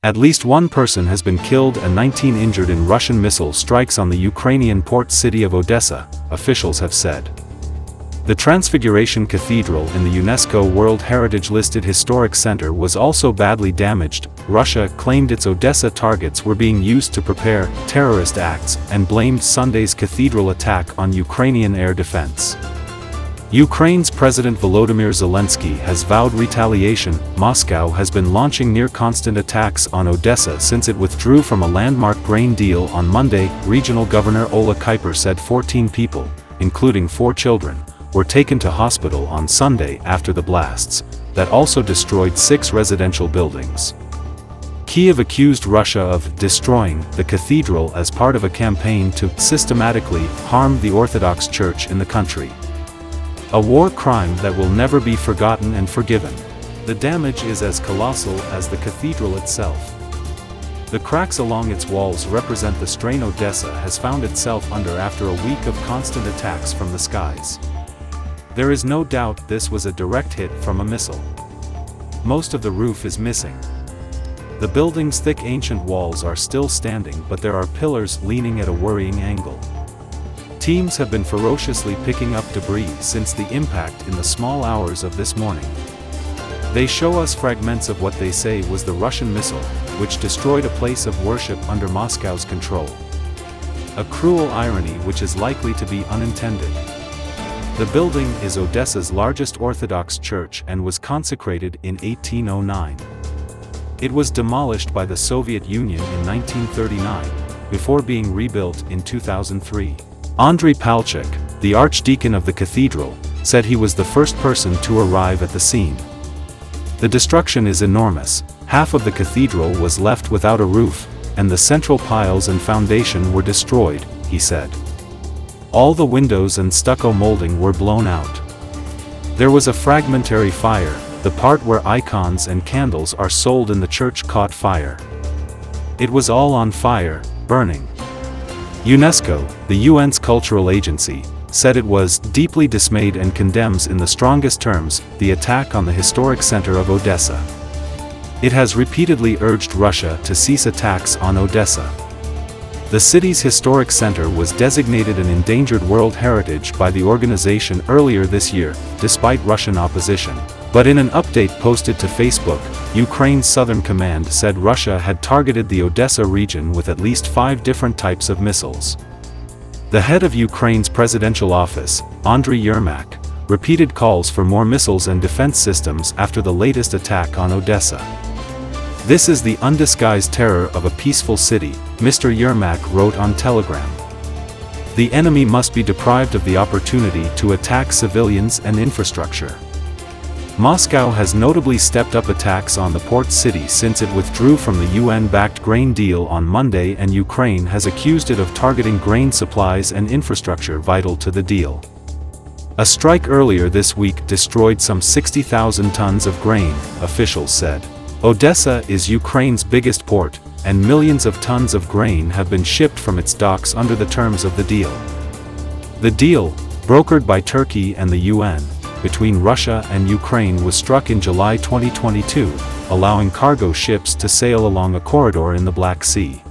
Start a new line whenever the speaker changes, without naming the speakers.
At least one person has been killed and 19 injured in Russian missile strikes on the Ukrainian port city of Odesa, officials have said. The Transfiguration Cathedral in the UNESCO World Heritage listed historic center was also badly damaged. Russia claimed its Odesa targets were being used to prepare terrorist acts and blamed Sunday's cathedral attack on Ukrainian air defense. Ukraine's President Volodymyr Zelensky has vowed retaliation. Moscow has been launching near-constant attacks on Odesa since it withdrew from a landmark grain deal on Monday. Regional Governor Ola Kuiper said 14 people, including 4 children, were taken to hospital on Sunday after the blasts, that also destroyed 6 residential buildings. Kyiv accused Russia of destroying the cathedral as part of a campaign to systematically harm the Orthodox Church in the country. A war crime that will never be forgotten and forgiven. The damage is as colossal as the cathedral itself. The cracks along its walls represent the strain Odesa has found itself under after a week of constant attacks from the skies. There is no doubt this was a direct hit from a missile. Most of the roof is missing. The building's thick ancient walls are still standing, but there are pillars leaning at a worrying angle. Teams have been ferociously picking up debris since the impact in the small hours of this morning. They show us fragments of what they say was the Russian missile, which destroyed a place of worship under Moscow's control. A cruel irony which is likely to be unintended. The building is Odesa's largest Orthodox church and was consecrated in 1809. It was demolished by the Soviet Union in 1939, before being rebuilt in 2003. Andrei Palchik, the archdeacon of the cathedral, said he was the first person to arrive at the scene. The destruction is enormous. Half of the cathedral was left without a roof, and the central piles and foundation were destroyed, he said. All the windows and stucco molding were blown out. There was a fragmentary fire. The part where icons and candles are sold in the church caught fire. It was all on fire, burning. UNESCO, the UN's cultural agency, said it was deeply dismayed and condemns in the strongest terms the attack on the historic center of Odesa. It has repeatedly urged Russia to cease attacks on Odesa. The city's historic center was designated an endangered world heritage by the organization earlier this year, despite Russian opposition. But in an update posted to Facebook, Ukraine's Southern Command said Russia had targeted the Odesa region with at least 5 different types of missiles. The head of Ukraine's presidential office, Andriy Yermak, repeated calls for more missiles and defense systems after the latest attack on Odesa. This is the undisguised terror of a peaceful city, Mr. Yermak wrote on Telegram. The enemy must be deprived of the opportunity to attack civilians and infrastructure. Moscow has notably stepped up attacks on the port city since it withdrew from the UN-backed grain deal on Monday, and Ukraine has accused it of targeting grain supplies and infrastructure vital to the deal. A strike earlier this week destroyed some 60,000 tons of grain, officials said. Odesa is Ukraine's biggest port, and millions of tons of grain have been shipped from its docks under the terms of the deal. The deal, brokered by Turkey and the UN, between Russia and Ukraine was struck in July 2022, allowing cargo ships to sail along a corridor in the Black Sea.